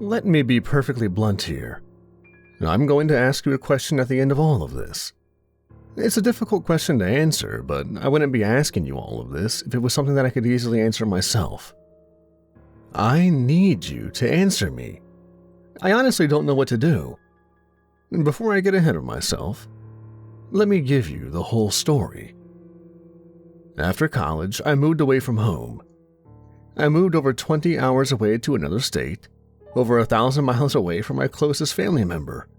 Let me be perfectly blunt here. I'm going to ask you a question at the end of all of this. It's a difficult question to answer, but I wouldn't be asking you all of this if it was something that I could easily answer myself. I need you to answer me. I honestly don't know what to do. Before I get ahead of myself, let me give you the whole story. After college, I moved away from home. I moved over 20 hours away to another state, over 1,000 miles away from my closest family member.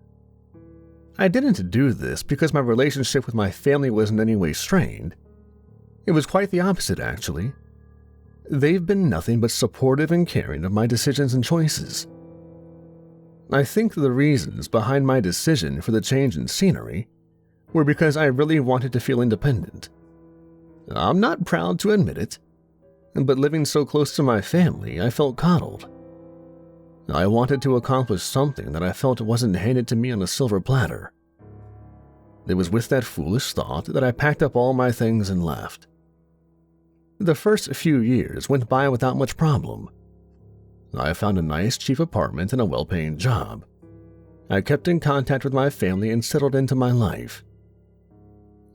I didn't do this because my relationship with my family was in any way strained. It was quite the opposite, actually. They've been nothing but supportive and caring of my decisions and choices. I think the reasons behind my decision for the change in scenery were because I really wanted to feel independent. I'm not proud to admit it, but living so close to my family, I felt coddled. I wanted to accomplish something that I felt wasn't handed to me on a silver platter. It was with that foolish thought that I packed up all my things and left. The first few years went by without much problem. I found a nice, cheap apartment and a well-paying job. I kept in contact with my family and settled into my life.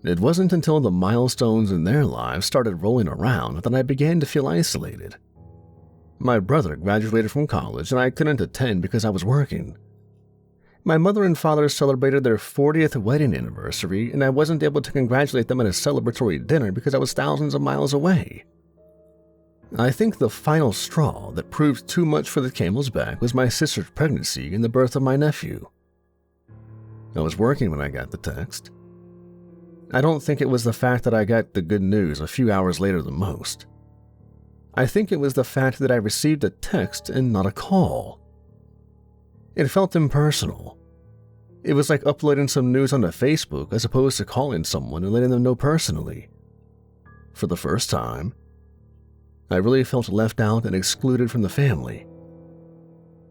It wasn't until the milestones in their lives started rolling around that I began to feel isolated. My brother graduated from college and I couldn't attend because I was working. My mother and father celebrated their 40th wedding anniversary and I wasn't able to congratulate them at a celebratory dinner because I was thousands of miles away. I think the final straw that proved too much for the camel's back was my sister's pregnancy and the birth of my nephew. I was working when I got the text. I don't think it was the fact that I got the good news a few hours later than most. I think it was the fact that I received a text and not a call. It felt impersonal. It was like uploading some news onto Facebook as opposed to calling someone and letting them know personally. For the first time, I really felt left out and excluded from the family.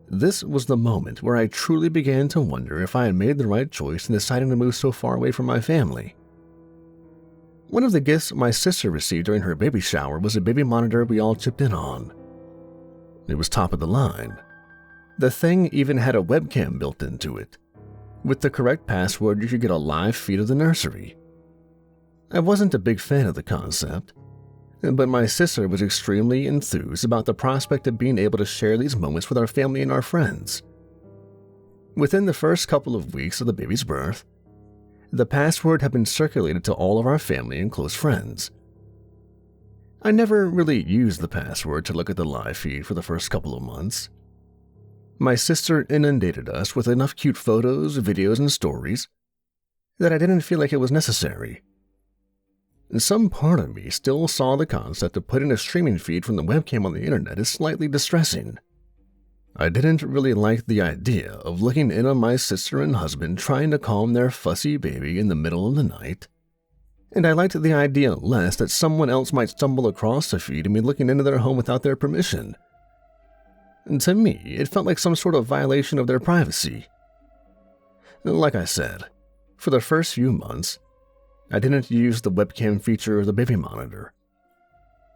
This was the moment where I truly began to wonder if I had made the right choice in deciding to move so far away from my family. One of the gifts my sister received during her baby shower was a baby monitor we all chipped in on. It was top of the line. The thing even had a webcam built into it. With the correct password, you could get a live feed of the nursery. I wasn't a big fan of the concept, but my sister was extremely enthused about the prospect of being able to share these moments with our family and our friends. Within the first couple of weeks of the baby's birth, the password had been circulated to all of our family and close friends. I never really used the password to look at the live feed for the first couple of months. My sister inundated us with enough cute photos, videos, and stories that I didn't feel like it was necessary. And some part of me still saw the concept of putting a streaming feed from the webcam on the internet as slightly distressing. I didn't really like the idea of looking in on my sister and husband trying to calm their fussy baby in the middle of the night, and I liked the idea less that someone else might stumble across the feed and be looking into their home without their permission. And to me, it felt like some sort of violation of their privacy. Like I said, for the first few months, I didn't use the webcam feature or the baby monitor.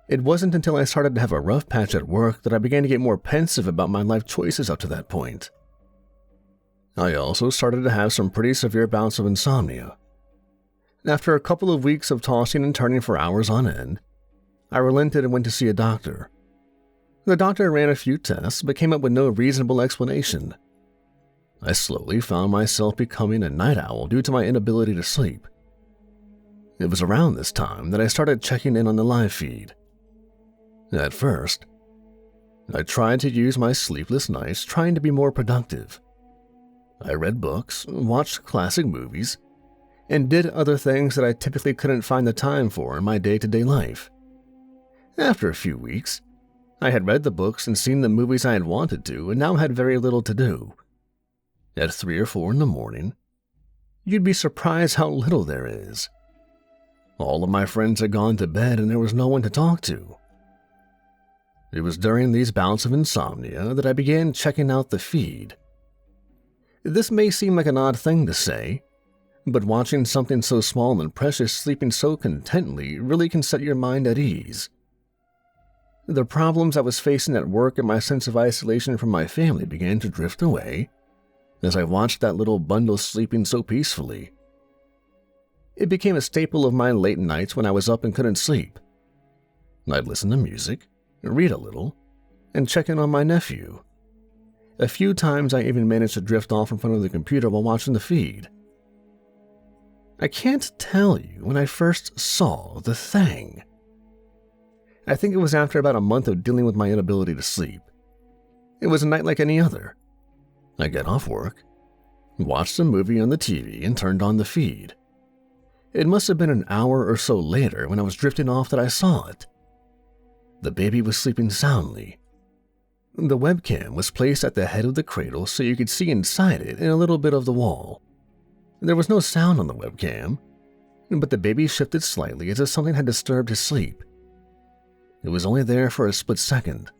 It wasn't until I started to have a rough patch at work that I began to get more pensive about my life choices up to that point. I also started to have some pretty severe bouts of insomnia. After a couple of weeks of tossing and turning for hours on end, I relented and went to see a doctor. The doctor ran a few tests but came up with no reasonable explanation. I slowly found myself becoming a night owl due to my inability to sleep. It was around this time that I started checking in on the live feed. At first, I tried to use my sleepless nights trying to be more productive. I read books, watched classic movies, and did other things that I typically couldn't find the time for in my day-to-day life. After a few weeks, I had read the books and seen the movies I had wanted to and now had very little to do. At 3 or 4 in the morning, you'd be surprised how little there is. All of my friends had gone to bed and there was no one to talk to. It was during these bouts of insomnia that I began checking out the feed. This may seem like an odd thing to say, but watching something so small and precious sleeping so contently really can set your mind at ease. The problems I was facing at work and my sense of isolation from my family began to drift away as I watched that little bundle sleeping so peacefully. It became a staple of my late nights when I was up and couldn't sleep. I'd listen to music, read a little, and check in on my nephew. A few times I even managed to drift off in front of the computer while watching the feed. I can't tell you when I first saw the thing. I think it was after about a month of dealing with my inability to sleep. It was a night like any other. I got off work, watched a movie on the TV, and turned on the feed. It must have been an hour or so later when I was drifting off that I saw it. The baby was sleeping soundly. The webcam was placed at the head of the cradle so you could see inside it and a little bit of the wall. There was no sound on the webcam, but the baby shifted slightly as if something had disturbed his sleep. It was only there for a split second,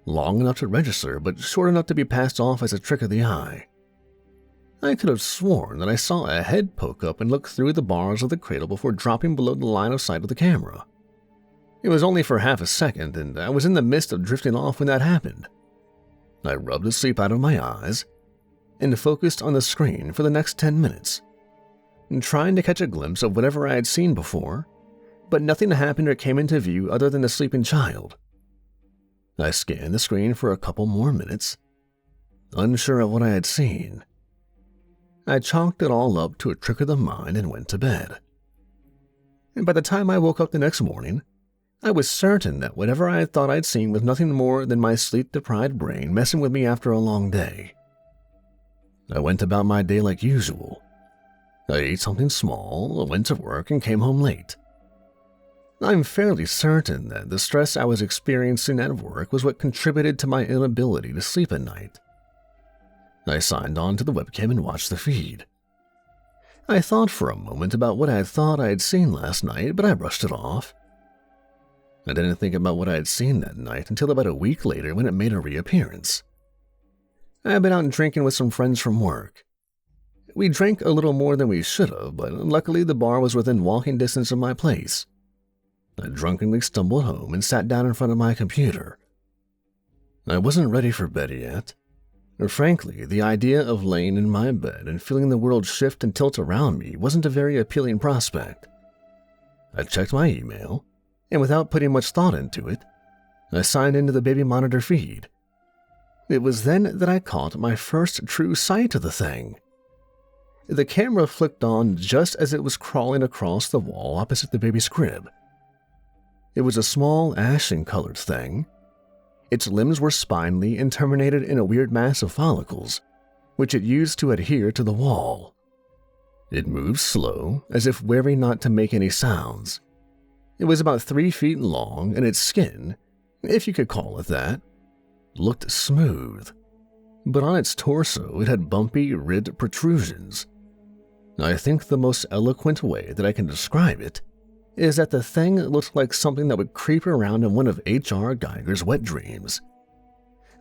long enough to register but short enough to be passed off as a trick of the eye. I could have sworn that I saw a head poke up and look through the bars of the cradle before dropping below the line of sight of the camera. It was only for half a second, and I was in the midst of drifting off when that happened. I rubbed the sleep out of my eyes and focused on the screen for the next 10 minutes, trying to catch a glimpse of whatever I had seen before, but nothing happened or came into view other than the sleeping child. I scanned the screen for a couple more minutes, unsure of what I had seen. I chalked it all up to a trick of the mind and went to bed. And by the time I woke up the next morning, I was certain that whatever I had thought I'd seen was nothing more than my sleep-deprived brain messing with me after a long day. I went about my day like usual. I ate something small, went to work, and came home late. I'm fairly certain that the stress I was experiencing at work was what contributed to my inability to sleep at night. I signed on to the webcam and watched the feed. I thought for a moment about what I thought I had seen last night, but I brushed it off. I didn't think about what I had seen that night until about a week later when it made a reappearance. I had been out drinking with some friends from work. We drank a little more than we should have, but luckily the bar was within walking distance of my place. I drunkenly stumbled home and sat down in front of my computer. I wasn't ready for bed yet. Frankly, the idea of laying in my bed and feeling the world shift and tilt around me wasn't a very appealing prospect. I checked my email, and without putting much thought into it, I signed into the baby monitor feed. It was then that I caught my first true sight of the thing. The camera flicked on just as it was crawling across the wall opposite the baby's crib. It was a small ashen-colored thing. Its limbs were spindly and terminated in a weird mass of follicles, which it used to adhere to the wall. It moved slow, as if wary not to make any sounds. It was about 3 feet long, and its skin, if you could call it that, looked smooth. But on its torso it had bumpy, ribbed protrusions. I think the most eloquent way that I can describe it is that the thing looked like something that would creep around in one of H.R. Geiger's wet dreams.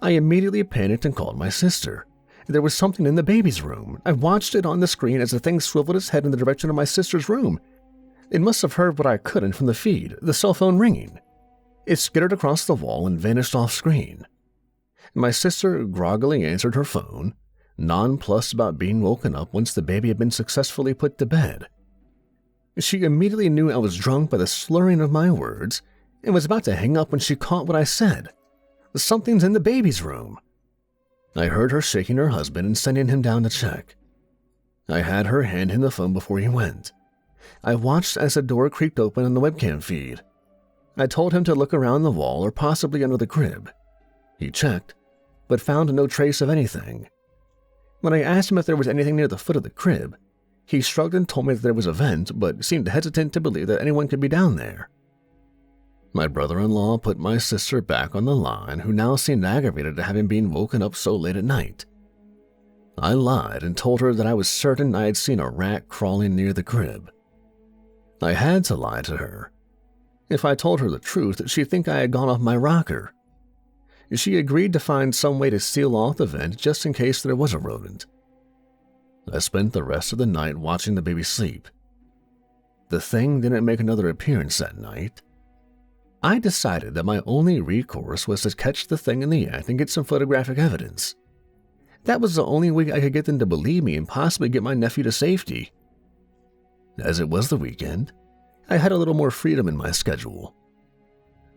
I immediately panicked and called my sister. There was something in the baby's room. I watched it on the screen as the thing swiveled its head in the direction of my sister's room. It must have heard what I couldn't from the feed, the cell phone ringing. It skittered across the wall and vanished off screen. My sister groggily answered her phone, nonplussed about being woken up once the baby had been successfully put to bed. She immediately knew I was drunk by the slurring of my words and was about to hang up when she caught what I said. Something's in the baby's room. I heard her shaking her husband and sending him down to check. I had her hand him the phone before he went. I watched as the door creaked open on the webcam feed. I told him to look around the wall or possibly under the crib. He checked, but found no trace of anything. When I asked him if there was anything near the foot of the crib, he shrugged and told me that there was a vent, but seemed hesitant to believe that anyone could be down there. My brother-in-law put my sister back on the line, who now seemed aggravated at having been woken up so late at night. I lied and told her that I was certain I had seen a rat crawling near the crib. I had to lie to her. If I told her the truth, she'd think I had gone off my rocker. She agreed to find some way to seal off the vent just in case there was a rodent. I spent the rest of the night watching the baby sleep. The thing didn't make another appearance that night. I decided that my only recourse was to catch the thing in the act and get some photographic evidence. That was the only way I could get them to believe me and possibly get my nephew to safety. As it was the weekend, I had a little more freedom in my schedule.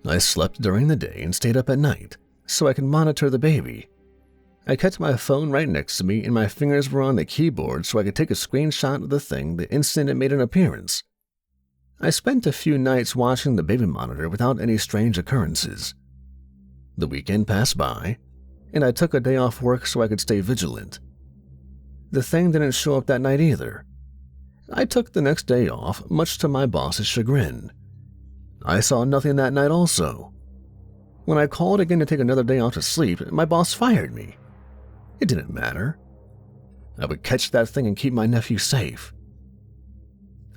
I slept during the day and stayed up at night so I could monitor the baby. I kept my phone right next to me and my fingers were on the keyboard so I could take a screenshot of the thing the instant it made an appearance. I spent a few nights watching the baby monitor without any strange occurrences. The weekend passed by, and I took a day off work so I could stay vigilant. The thing didn't show up that night either. I took the next day off, much to my boss's chagrin. I saw nothing that night also. When I called again to take another day off to sleep, my boss fired me. It didn't matter. I would catch that thing and keep my nephew safe.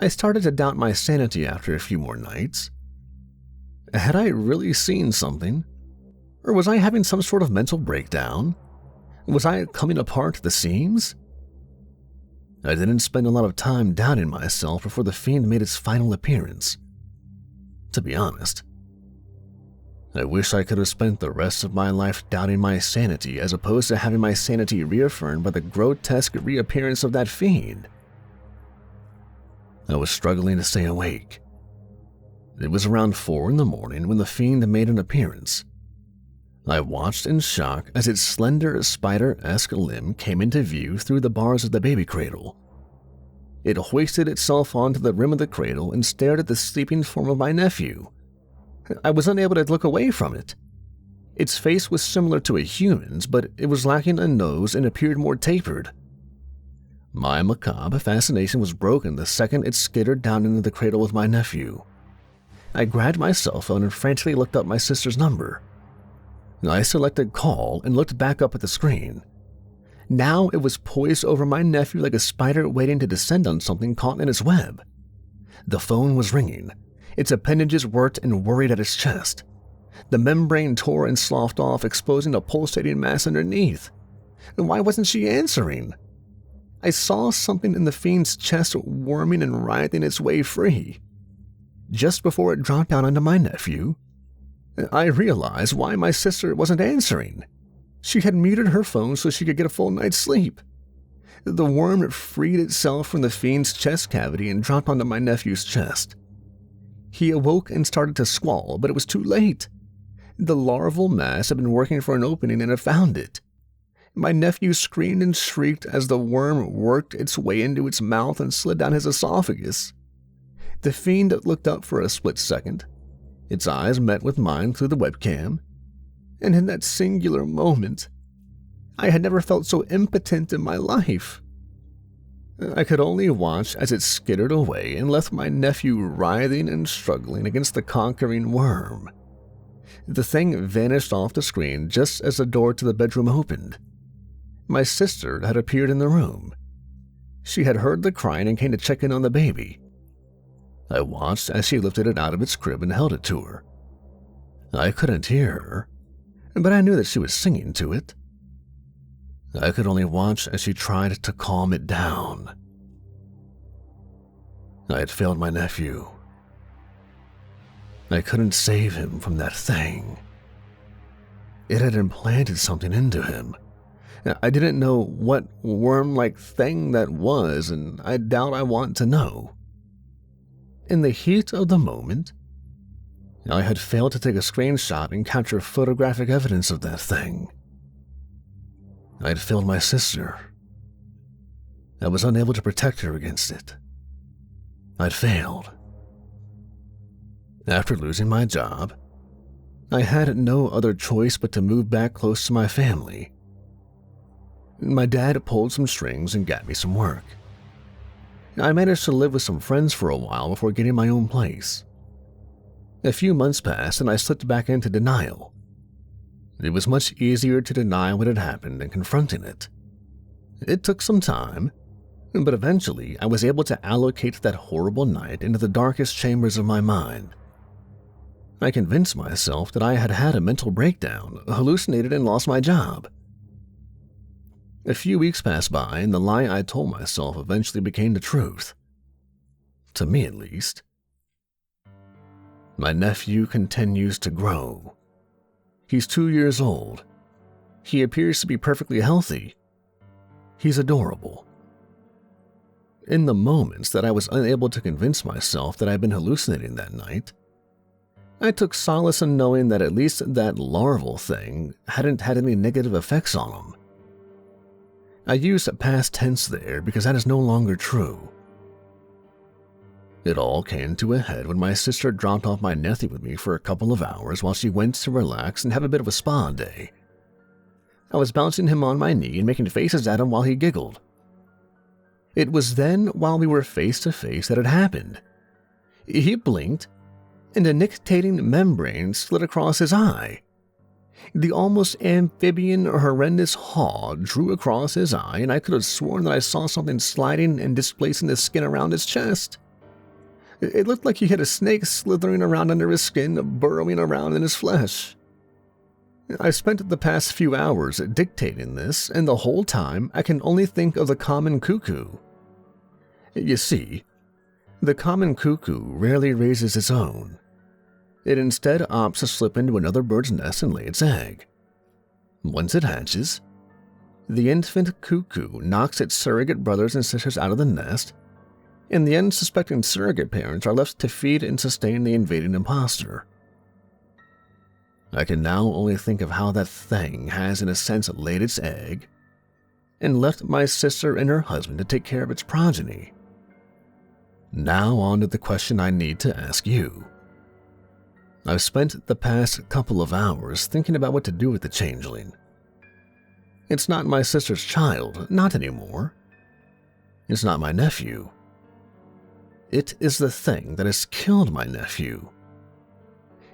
I started to doubt my sanity after a few more nights. Had I really seen something? Or was I having some sort of mental breakdown? Was I coming apart at the seams? I didn't spend a lot of time doubting myself before the fiend made its final appearance. To be honest, I wish I could have spent the rest of my life doubting my sanity as opposed to having my sanity reaffirmed by the grotesque reappearance of that fiend. I was struggling to stay awake. It was around 4 in the morning when the fiend made an appearance. I watched in shock as its slender spider-esque limb came into view through the bars of the baby cradle. It hoisted itself onto the rim of the cradle and stared at the sleeping form of my nephew. I was unable to look away from it. Its face was similar to a human's, but it was lacking a nose and appeared more tapered. My macabre fascination was broken the second it skittered down into the cradle with my nephew. I grabbed my cell phone and frantically looked up my sister's number. I selected call and looked back up at the screen. Now it was poised over my nephew like a spider waiting to descend on something caught in its web. The phone was ringing. Its appendages worked and worried at its chest. The membrane tore and sloughed off, exposing a pulsating mass underneath. Why wasn't she answering? I saw something in the fiend's chest worming and writhing its way free. Just before it dropped down onto my nephew, I realized why my sister wasn't answering. She had muted her phone so she could get a full night's sleep. The worm freed itself from the fiend's chest cavity and dropped onto my nephew's chest. He awoke and started to squall, but it was too late. The larval mass had been working for an opening and had found it. My nephew screamed and shrieked as the worm worked its way into its mouth and slid down his esophagus. The fiend looked up for a split second. Its eyes met with mine through the webcam, and in that singular moment, I had never felt so impotent in my life. I could only watch as it skittered away and left my nephew writhing and struggling against the conquering worm. The thing vanished off the screen just as the door to the bedroom opened. My sister had appeared in the room. She had heard the crying and came to check in on the baby. I watched as she lifted it out of its crib and held it to her. I couldn't hear her, but I knew that she was singing to it. I could only watch as she tried to calm it down. I had failed my nephew. I couldn't save him from that thing. It had implanted something into him. I didn't know what worm-like thing that was, and I doubt I want to know. In the heat of the moment, I had failed to take a screenshot and capture photographic evidence of that thing. I had failed my sister. I was unable to protect her against it. I'd failed. After losing my job, I had no other choice but to move back close to my family. My dad pulled some strings and got me some work. I managed to live with some friends for a while before getting my own place. A few months passed and I slipped back into denial. It was much easier to deny what had happened than confronting it. It took some time, but eventually I was able to allocate that horrible night into the darkest chambers of my mind. I convinced myself that I had had a mental breakdown, hallucinated, and lost my job. A few weeks passed by, and the lie I told myself eventually became the truth. To me, at least. My nephew continues to grow. He's 2 years old. He appears to be perfectly healthy. He's adorable. In the moments that I was unable to convince myself that I'd been hallucinating that night, I took solace in knowing that at least that larval thing hadn't had any negative effects on him. I used past tense there because that is no longer true. It all came to a head when my sister dropped off my nephew with me for a couple of hours while she went to relax and have a bit of a spa day. I was bouncing him on my knee and making faces at him while he giggled. It was then, while we were face to face, that it happened. He blinked, and a nictitating membrane slid across his eye. The almost amphibian, horrendous haw drew across his eye, and I could have sworn that I saw something sliding and displacing the skin around his chest. It looked like he had a snake slithering around under his skin, burrowing around in his flesh. I spent the past few hours dictating this, and the whole time I can only think of the common cuckoo. You see, the common cuckoo rarely raises its own. It instead opts to slip into another bird's nest and lay its egg. Once it hatches, the infant cuckoo knocks its surrogate brothers and sisters out of the nest, and the unsuspecting surrogate parents are left to feed and sustain the invading imposter. I can now only think of how that thing has in a sense laid its egg and left my sister and her husband to take care of its progeny. Now on to the question I need to ask you. I've spent the past couple of hours thinking about what to do with the changeling. It's not my sister's child, not anymore. It's not my nephew. It is the thing that has killed my nephew.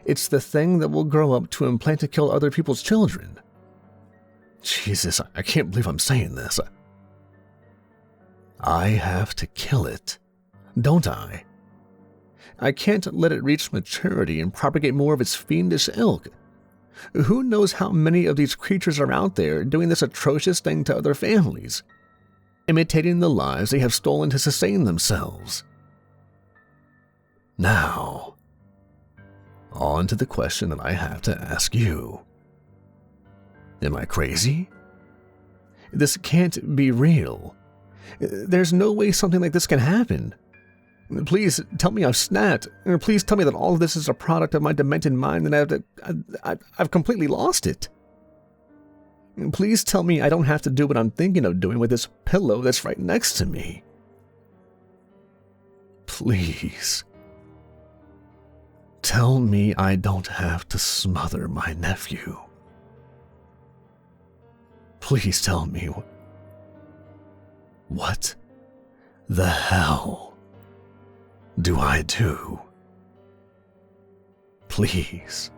It's the thing that will grow up to implant to kill other people's children. Jesus, I can't believe I'm saying this. I have to kill it, don't I? I can't let it reach maturity and propagate more of its fiendish ilk. Who knows how many of these creatures are out there doing this atrocious thing to other families, imitating the lives they have stolen to sustain themselves. Now, on to the question that I have to ask you. Am I crazy? This can't be real. There's no way something like this can happen. Please tell me I've snapped, or please tell me that all of this is a product of my demented mind and I've completely lost it. Please tell me I don't have to do what I'm thinking of doing with this pillow that's right next to me. Please. Tell me I don't have to smother my nephew. Please tell me. What the hell do I do? Please.